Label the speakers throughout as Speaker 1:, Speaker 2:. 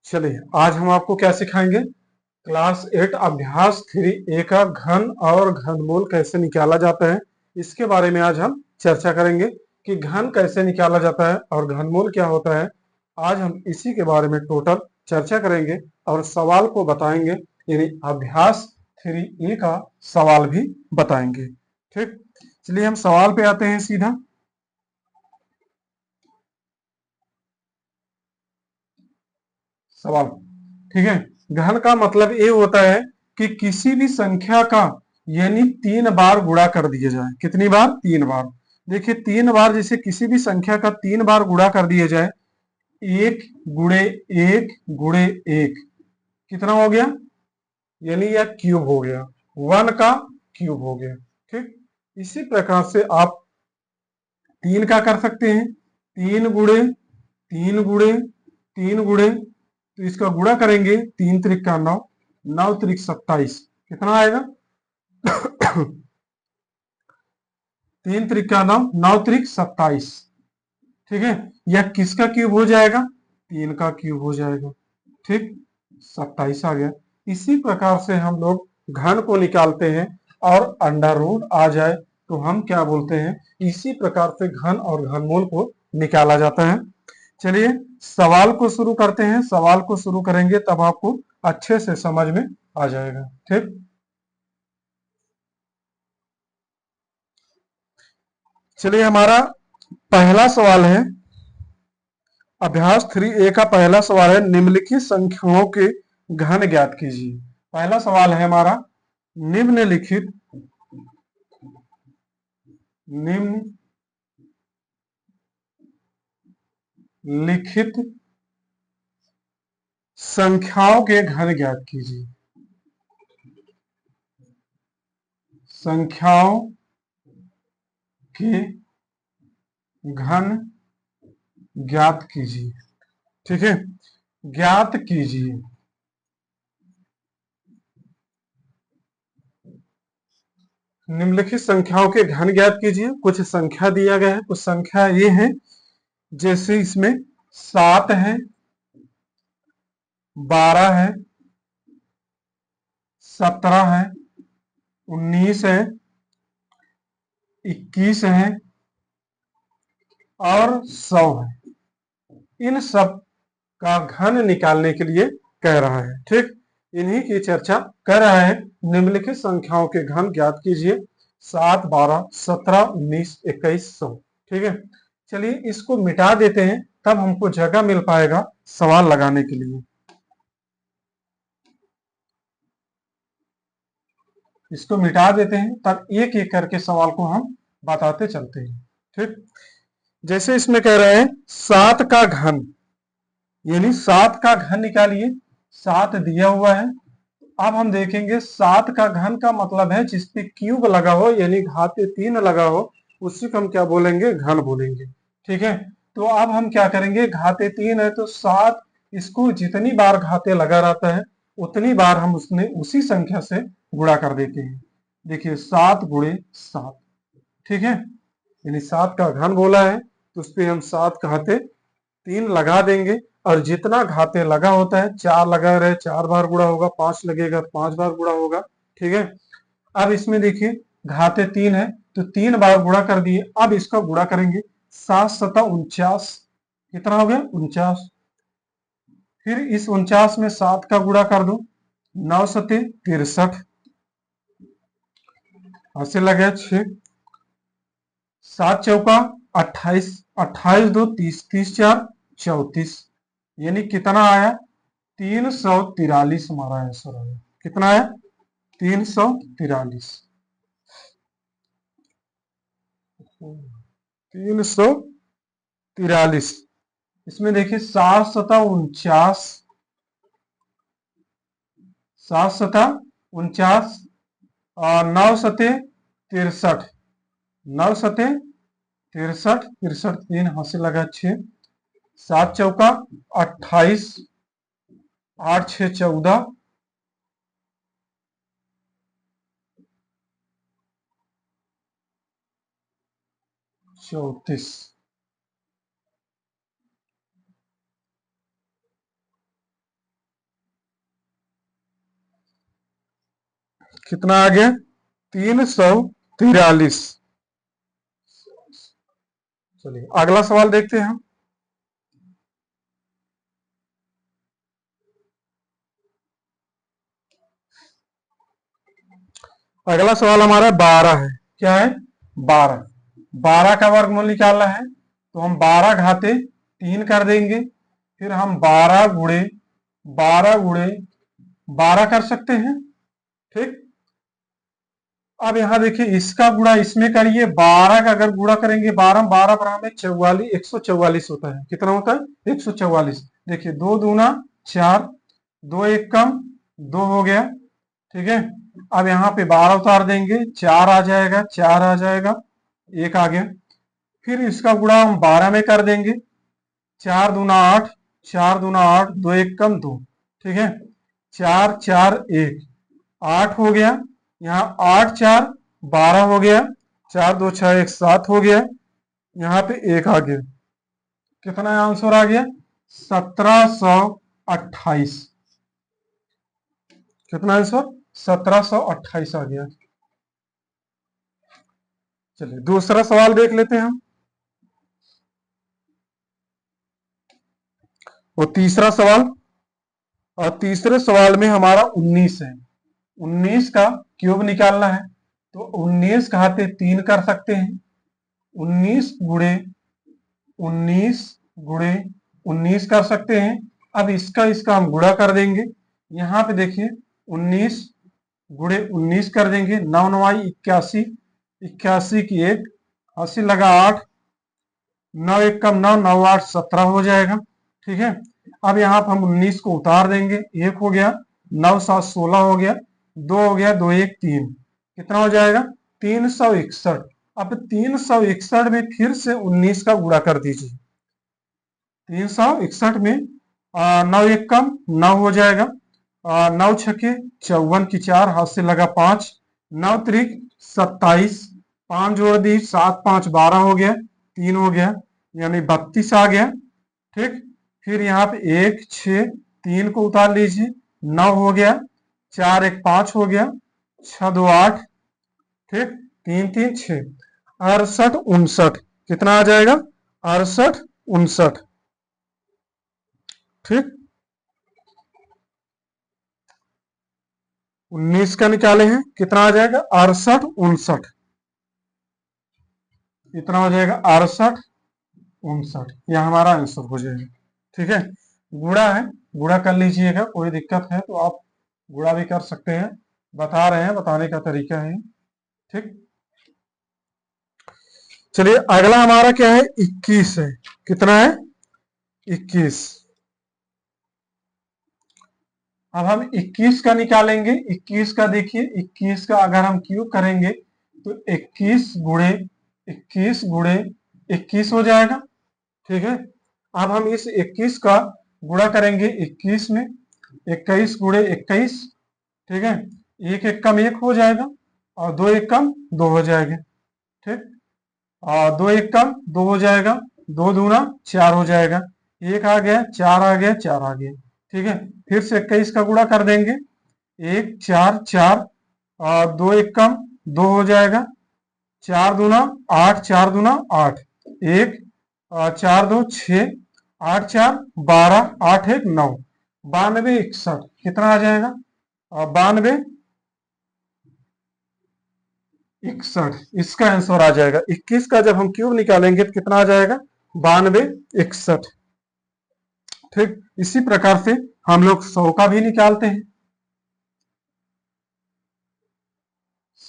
Speaker 1: चलिए आज हम आपको क्या सिखाएंगे। क्लास 8 अभ्यास 3A का घन और घनमूल कैसे निकाला जाता है, इसके बारे में आज हम चर्चा करेंगे कि घन कैसे निकाला जाता है और घनमूल क्या होता है। आज हम इसी के बारे में टोटल चर्चा करेंगे और सवाल को बताएंगे, यानी अभ्यास 3A का सवाल भी बताएंगे। ठीक, चलिए हम सवाल पे आते हैं सीधा। सवाल, ठीक है। घन का मतलब ये होता है कि किसी भी संख्या का यानी 3 बार गुणा कर दिया जाए। कितनी बार? 3 बार। देखिए 3 बार, जैसे किसी भी संख्या का 3 बार गुणा कर दिया जाए, 1 गुणे 1 गुणे 1 कितना हो गया, यानी यह क्यूब हो गया, 1 का क्यूब हो गया। ठीक, इसी प्रकार से आप 3 का कर सकते हैं, 3 गुणे 3 गुणे 3 गुणे, तो इसका गुणा करेंगे, 3 त्रिक का 9, 9 त्रिक 27, कितना आएगा? 3 त्रिक का 9, 9 त्रिक 27। ठीक है, यह किसका क्यूब हो जाएगा? 3 का क्यूब हो जाएगा। ठीक, 27 आ गया। इसी प्रकार से हम लोग घन को निकालते हैं और अंडर रूट आ जाए तो हम क्या बोलते हैं, इसी प्रकार से घन और घनमूल को निकाला जाता है। चलिए सवाल को शुरू करते हैं। सवाल को शुरू करेंगे तब आपको अच्छे से समझ में आ जाएगा। ठीक, चलिए हमारा पहला सवाल है, अभ्यास 3A का पहला सवाल है, निम्नलिखित संख्याओं के घन ज्ञात कीजिए। पहला सवाल है हमारा, निम्नलिखित निम्नलिखित संख्याओं के घन ज्ञात कीजिए। संख्याओं के घन ज्ञात कीजिए। ठीक है, ज्ञात कीजिए। निम्नलिखित संख्याओं के घन ज्ञात कीजिए। कुछ संख्या दिया गया है, कुछ संख्या ये है, जैसे इसमें 7 है, 12 है, 17 है, 19 है, 21 है और 100 है। इन सब का घन निकालने के लिए कह रहा है। ठीक, इन्हीं की चर्चा कर रहा है। निम्नलिखित संख्याओं के घन ज्ञात कीजिए, 7, 12, 17, 19, 21, 100। ठीक है, चलिए इसको मिटा देते हैं, तब हमको जगह मिल पाएगा सवाल लगाने के लिए। इसको मिटा देते हैं, तब एक एक करके सवाल को हम बताते चलते हैं। ठीक, जैसे इसमें कह रहे हैं 7 का घन, यानी 7 का घन निकालिए। 7 दिया हुआ है, अब हम देखेंगे 7 का घन का मतलब है जिसपे क्यूब लगा हो, यानी घाते 3 लगा हो, उसी को हम क्या बोलेंगे? घन बोलेंगे। ठीक है, तो अब हम क्या करेंगे, घाते 3 है तो 7, इसको जितनी बार घाते लगा रहता है उतनी बार हम उसने उसी संख्या से गुणा कर देते हैं। देखिए 7 गुणे 7। ठीक है, यानी 7 का घन बोला है तो उस पर हम 7 घाते 3 लगा देंगे, और जितना घाते लगा होता है, 4 लगा रहे 4 बार गुणा होगा, 5 लगेगा 5 बार गुणा होगा। ठीक है, अब इसमें देखिए घाते 3 है तो 3 बार गुणा कर दिए। अब इसका गुणा करेंगे, 7 सता 49, कितना हो गया? 49। फिर इस 49 में 7 का गुणा कर दो, 9 सते 63, ऐसे लगे 6, 7 चौका 28, 28 दो 30, 30 4 34, यानी कितना आया? 343 हमारा आंसर आया। कितना है? 343। 343। इसमें देखिए 7 सता 49, 7 सता 49 और 9 सते 63, 9 सते 63, 63 3 हासिल लगा 6, 7 चौका 28, 8 6 14, 34। 34 कितना आ गया? 343। चलिए अगला सवाल देखते हैं हम। अगला सवाल हमारा 12 है। क्या है? 12। 12 का वर्गमूल निकालना है, तो हम 12 घाते 3 कर देंगे, फिर हम 12 कर सकते हैं। ठीक। अब यहां देखिए, इसका गुणा इसमें करिए। 12 का अगर गुणा करेंगे, 12 पर हमें 44 144 होता है। कितना होता है? 144। देखिए, 2 दूना 4, 2 एक कम 2 हो गया। ठीक है। अब यहाँ पे 12 उतार देंगे, 4 आ जाएगा, 4 आ जाएगा, 1 आ गया। फिर इसका गुणा हम 12 में कर देंगे। 4 दूना 8, 4 दूना 8, 2 एक कम 2। ठीक है। 4 4 1 8 हो गया। यहाँ 8 4 12 हो गया। 4 2 6 1 7 हो गया। यहाँ पे 1 आ गया। कितना आंसर आ गया? 1728। कितना आंसर? 1728 आ गया। चलिए दूसरा सवाल देख लेते हैं हम। और तीसरा सवाल, और तीसरे सवाल में हमारा 19 है। 19 का क्यूब निकालना है, तो 19 घाते 3 कर सकते हैं। 19 गुणे 19 गुणे 19 कर सकते हैं। अब इसका इसका हम गुणा कर देंगे। यहाँ पे देखिए, 19 गुणे 19 कर देंगे। 9 9 81, 81 की 1, 80 लगा 8, 9 1 कम 9, 9 8 17 हो जाएगा। ठीक है। अब यहाँ पर हम 19 को उतार देंगे। 1 हो गया, 9 7 16 हो गया, 2 हो गया, 2 1 3। कितना हो जाएगा? 361। अब 361 में फिर से 19 का गुणा कर दीजिए। 361 में 9 एक कम 9 हो जाएगा, 9 छके 54 की 4, हाथ से लगा 5, 9 त्रिक 27, 5 जोड़ दी 7 5 12 हो गया, 3 हो गया, यानी 32 आ गया। ठीक। फिर यहाँ पे 1 6 3 को उतार लीजिए, 9 हो गया, 4 1 5 हो गया, 6 2 8। ठीक। 3 3 6, 68 59। कितना आ जाएगा? 68 59। ठीक। 19 का निकाले हैं, कितना आ जाएगा? 68 59। इतना हो जाएगा 68 59। यह हमारा आंसर हो जाएगा। ठीक है। गुणा है, गुणा कर लीजिएगा, कोई दिक्कत है तो आप गुणा भी कर सकते हैं। बता रहे हैं, बताने का तरीका है। ठीक। चलिए अगला हमारा क्या है? 21 है। कितना है? 21। अब हम 21 का निकालेंगे। 21 का देखिए, 21 का अगर हम क्यूब करेंगे, तो 21 गुणे 21 गुणे 21 हो जाएगा। ठीक है। अब हम इस 21 का गुणा करेंगे 21 में, 21 गुणे 21। ठीक है। एक एक कम 1 हो जाएगा, और 2 एक कम 2 हो जाएगा। ठीक। और 2 एक कम 2 हो जाएगा, 2 दूना 4 हो जाएगा, 1 आ गया, 4 आ गया, 4 आ गया। ठीक है। फिर से 21 का गुणा कर देंगे। 1 4 4, और 2 एक कम 2 हो जाएगा, 4 दूना 8, 4 दूना 8, 1 4 2 6, 8 4 12, 8 1 9, 92 61। कितना आ जाएगा? 92 61। इसका आंसर आ जाएगा। 21 का जब हम क्यूब निकालेंगे तो कितना आ जाएगा? 92 61। ठीक। इसी प्रकार से हम लोग 100 का भी निकालते हैं।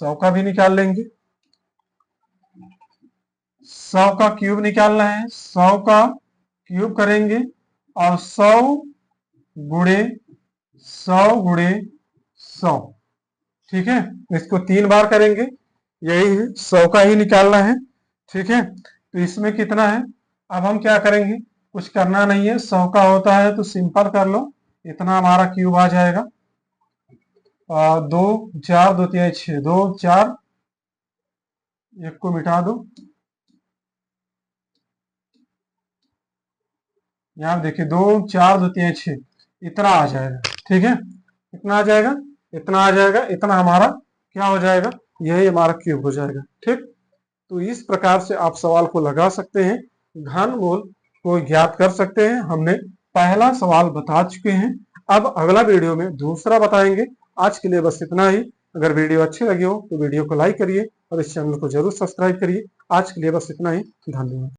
Speaker 1: 100 का भी निकाल लेंगे। 100 का क्यूब निकालना है। 100 का क्यूब करेंगे, और 100 गुणे 100 गुणे 100। ठीक है। इसको 3 बार करेंगे, यही है, 100 का ही निकालना है। ठीक है। तो इसमें कितना है? अब हम क्या करेंगे? कुछ करना नहीं है, 100 का होता है तो सिंपल कर लो। इतना हमारा क्यूब आ जाएगा। 2 4 2 3 6, 2 4, 1 को मिटा दो। यहाँ देखिए, 2 4 2 3 6, इतना आ जाएगा। ठीक है। इतना आ जाएगा, इतना आ जाएगा, इतना हमारा क्या हो जाएगा, यही हमारा क्यूब हो जाएगा। ठीक, तो इस प्रकार से आप सवाल को लगा सकते हैं, घनमूल को ज्ञात कर सकते हैं। हमने पहला सवाल बता चुके हैं, अब अगला वीडियो में दूसरा बताएंगे। आज के लिए बस इतना ही। अगर वीडियो अच्छी लगी हो तो वीडियो को लाइक करिए और इस चैनल को जरूर सब्सक्राइब करिए। आज के लिए बस इतना ही, धन्यवाद।